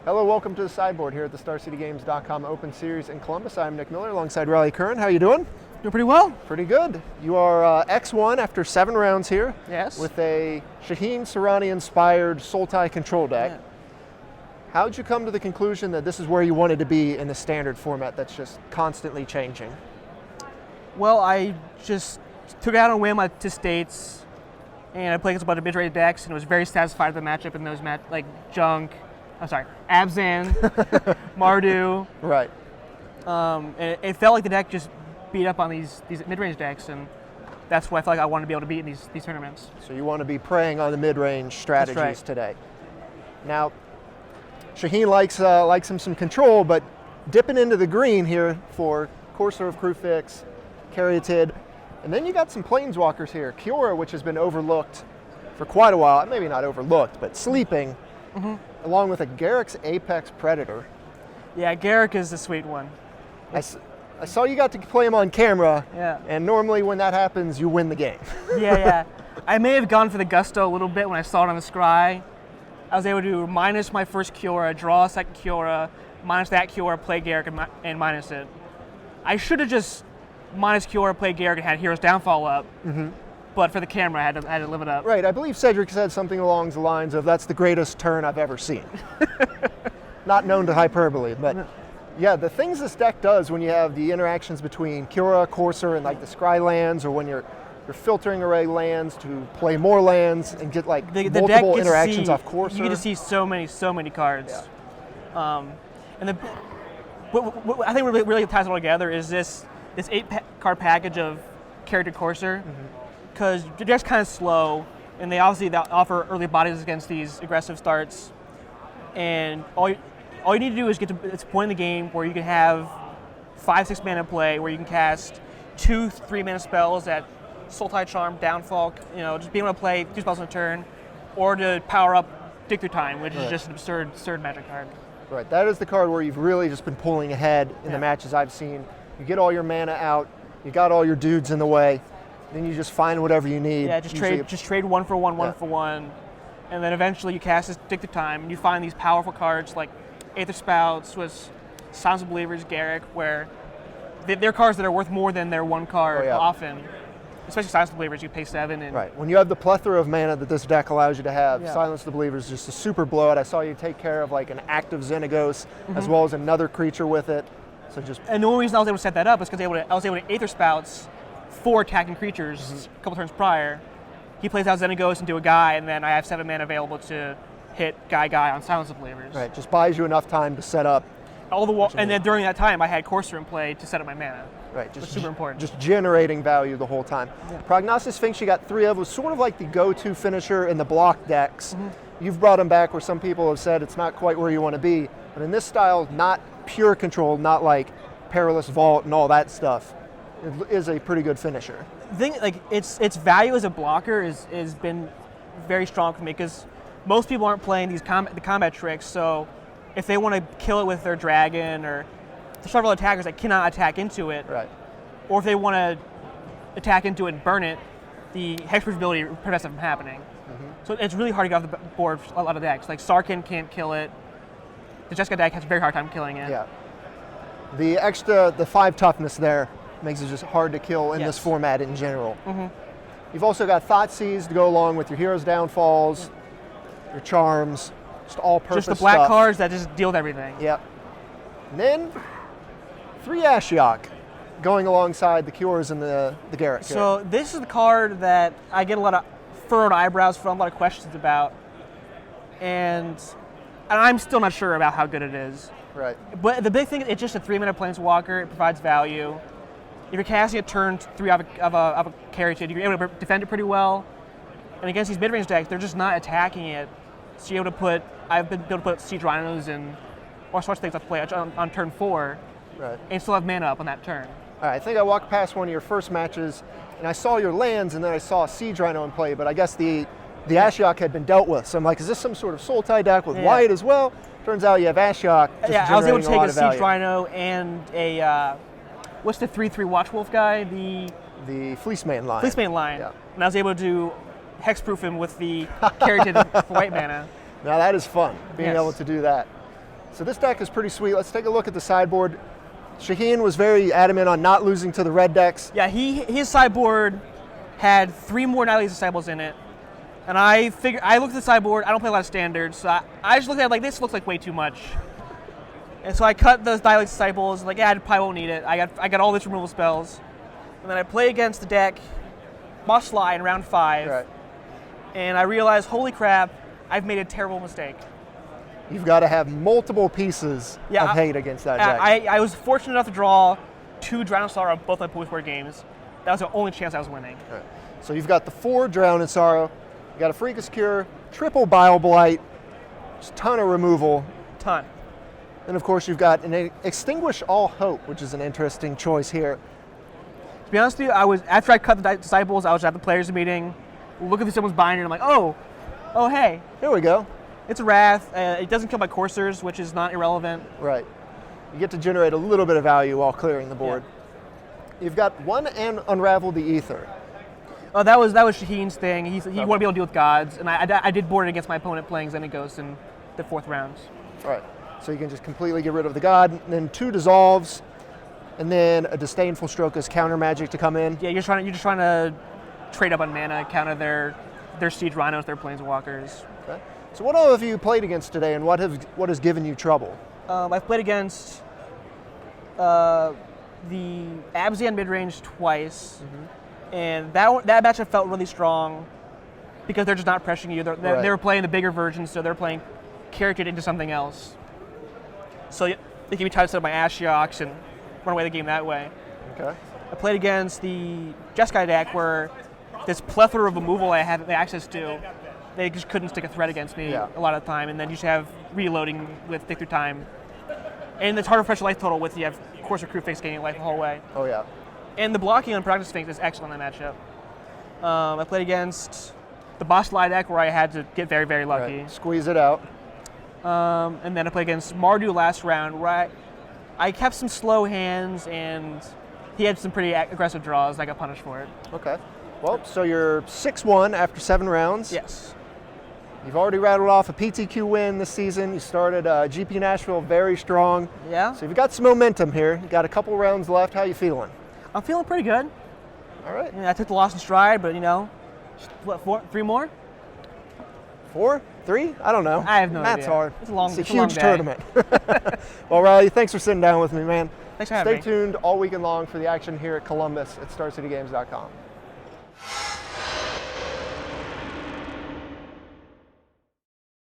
Hello, welcome to the Sideboard here at the StarCityGames.com Open Series in Columbus. I'm Nick Miller alongside Riley Curran. How you doing? Doing pretty well. Pretty good. You are X1 after 7 rounds here. Yes. With a Shaheen Soorani-inspired Sultai control deck. Yeah. How did you come to the conclusion that this is where you wanted to be in the standard format that's just constantly changing? Well, I just took it out on a whim to States, and I played against a bunch of mid-range decks, and was very satisfied with the matchup in those Abzan, Mardu. Right. And it felt like the deck just beat up on these mid-range decks, and that's what I felt like I wanted to be able to beat in these tournaments. So you want to be preying on the mid-range strategies today. Now, Shaheen likes him some control, but dipping into the green here for Corsair of Kruphix, Caryatid, and then you got some planeswalkers here. Kiora, which has been overlooked for quite a while, maybe not overlooked, but sleeping, along with a Garruk's Apex Predator. Yeah, Garruk is the sweet one. I saw you got to play him on camera, Yeah. and normally when that happens, you win the game. Yeah. I may have gone for the gusto a little bit when I saw it on the scry. I was able to minus my first Kiora, draw a second Kiora, minus that Kiora, play Garruk, and minus it. I should have just minus Kiora, play Garruk, and had Hero's Downfall up. But for the camera, I had to live it up. Right, I believe Cedric said something along the lines of, that's the greatest turn I've ever seen. Not known to hyperbole, but yeah, the things this deck does when you have the interactions between Kiora, Corsair, and like the scry lands, or when you're filtering array lands to play more lands and get like the multiple deck interactions off Corsair. You get to see so many cards. Yeah. And what I think really ties it all together is this 8-card package of character Corsair, because the deck's kind of slow, and they offer early bodies against these aggressive starts, and all you need to do is get to this point in the game where you can have 5-6 mana play, where you can cast 2-3 mana spells at Sultai Charm, Downfall, just being able to play 2 spells in a turn, or to power up Dig Through Time, which is just an absurd magic card. Right, that is the card where you've really just been pulling ahead in the matches I've seen. You get all your mana out, you got all your dudes in the way, then you just find whatever you need. Yeah, just trade 1 for 1, 1 for 1, and then eventually you cast this Dig Through Time, and you find these powerful cards like Aether Spout, Silence of Believers, Garruk, where they're cards that are worth more than their one card often. Especially Silence of the Believers, you pay 7. And right. When you have the plethora of mana that this deck allows you to have, Silence of the Believers is just a super blowout. I saw you take care of like an active Xenagos as well as another creature with it. And the only reason I was able to set that up is because I was able to Aether Spouts 4 attacking creatures a couple turns prior. He plays out Xenagos into a guy, and then I have 7 mana available to hit guy on Silence of the Believers. Right. Just buys you enough time to set up. And then during that time, I had Corsair in play to set up my mana. Right, just super important. Just generating value the whole time. Yeah. Prognostic Sphinx, you got 3 of, was sort of like the go-to finisher in the block decks. You've brought him back where some people have said it's not quite where you want to be, but in this style, not pure control, not like Perilous Vault and all that stuff. It is a pretty good finisher. The thing, its value as a blocker has been very strong for me, because most people aren't playing the combat tricks. So if they want to kill it with their dragon, or there's several attackers that cannot attack into it, or if they want to attack into it and burn it, the hexproof ability prevents it from happening. So it's really hard to get off the board for a lot of decks. Like Sarkhan can't kill it. The Jessica deck has a very hard time killing it. Yeah. The 5 toughness there makes it just hard to kill in this format in general. You've also got Thoughtseize to go along with your Hero's Downfalls, your Charms, just all-purpose Just the black stuff. cards that just deal with everything. Yep. And then 3 Ashiok going alongside the Cures and the Garruk. So this is the card that I get a lot of furrowed eyebrows from, a lot of questions about, and I'm still not sure about how good it is. Right. But the big thing, it's just a 3-mana Planeswalker. It provides value. If you're casting a turn 3 of a Caryatid, you're able to defend it pretty well. And against these mid-range decks, they're just not attacking it. So you're able to put, I've been able to put Siege Rhinos and all sorts of things to play on turn 4, and still have mana up on that turn. All right, I think I walked past one of your first matches, and I saw your lands, and then I saw a Siege Rhino in play, but I guess the Ashiok had been dealt with. So I'm like, is this some sort of Sultai deck with white as well? Turns out you have Ashiok just I was able to take a Siege value. Rhino and a, what's the 3/3 Watchwolf guy? The Fleecemane Lion. Fleecemane Lion. Yeah. And I was able to do hexproof him with the Caryatid for white mana. Now that is fun, being able to do that. So this deck is pretty sweet. Let's take a look at the sideboard. Shaheen was very adamant on not losing to the red decks. Yeah, his sideboard had 3 more Nihilate Disciples in it. And I looked at the sideboard, I don't play a lot of standards, so I just looked at it like, this looks like way too much. And so I cut those Nihilate Disciples, like, yeah, I probably won't need it. I got all these removal spells. And then I play against the deck, Boss Sly in round 5. Right. And I realized, holy crap, I've made a terrible mistake. You've got to have multiple pieces of hate against that deck. I was fortunate enough to draw 2 Drown in Sorrow on both my post board games. That was the only chance I was winning. Right. So you've got the 4 Drown in Sorrow, you got a Freakus Cure, triple Bile Blight, just a ton of removal. Ton. And of course you've got an Extinguish All Hope, which is an interesting choice here. To be honest with you, after I cut the Disciples, I was at the players' meeting, looking through someone's binder, and I'm like, oh hey. Here we go. It's a Wrath. It doesn't kill my coursers, which is not irrelevant. Right. You get to generate a little bit of value while clearing the board. Yeah. You've got 1 and Unravel the Ether. Oh, that was Shaheen's thing. He wanted to be able to deal with gods, and I did board it against my opponent playing Xenagos in the 4th rounds. All right. So you can just completely get rid of the god, and then 2 Dissolves, and then a Disdainful Stroke as counter magic to come in. Yeah, you're just trying to trade up on mana, counter their Siege Rhinos, their Planeswalkers. Okay. So what all have you played against today, and what has given you trouble? I've played against the Abzan midrange twice, and that matchup felt really strong because they're just not pressuring you. They were playing the bigger version, so they're playing charactered into something else. So they can be tied to my Ashiok and run away the game that way. Okay. I played against the Jeskai deck where this plethora of removal I had access to, they just couldn't stick a threat against me a lot of the time, and then you should have reloading with Thick Through Time. And it's harder to pressure life total with you have Courser Crew Fix gaining life the whole way. Oh yeah. And the blocking on Practice Sphinx is excellent in that matchup. I played against the Boss Sly deck where I had to get very, very lucky. Right. Squeeze it out. And then I played against Mardu last round where I kept some slow hands and he had some pretty aggressive draws. I got punished for it. Okay. Well, so you're 6-1 after 7 rounds. Yes. You've already rattled off a PTQ win this season. You started GP Nashville very strong. Yeah. So you've got some momentum here. You got a couple rounds left. How you feeling? I'm feeling pretty good. All right. I took the loss in stride, but what, 3 more? 4? 3? I don't know. I have no idea. That's hard. It's a huge tournament. Well, Riley, thanks for sitting down with me, man. Thanks for having me. Stay tuned all weekend long for the action here at Columbus at StarCityGames.com.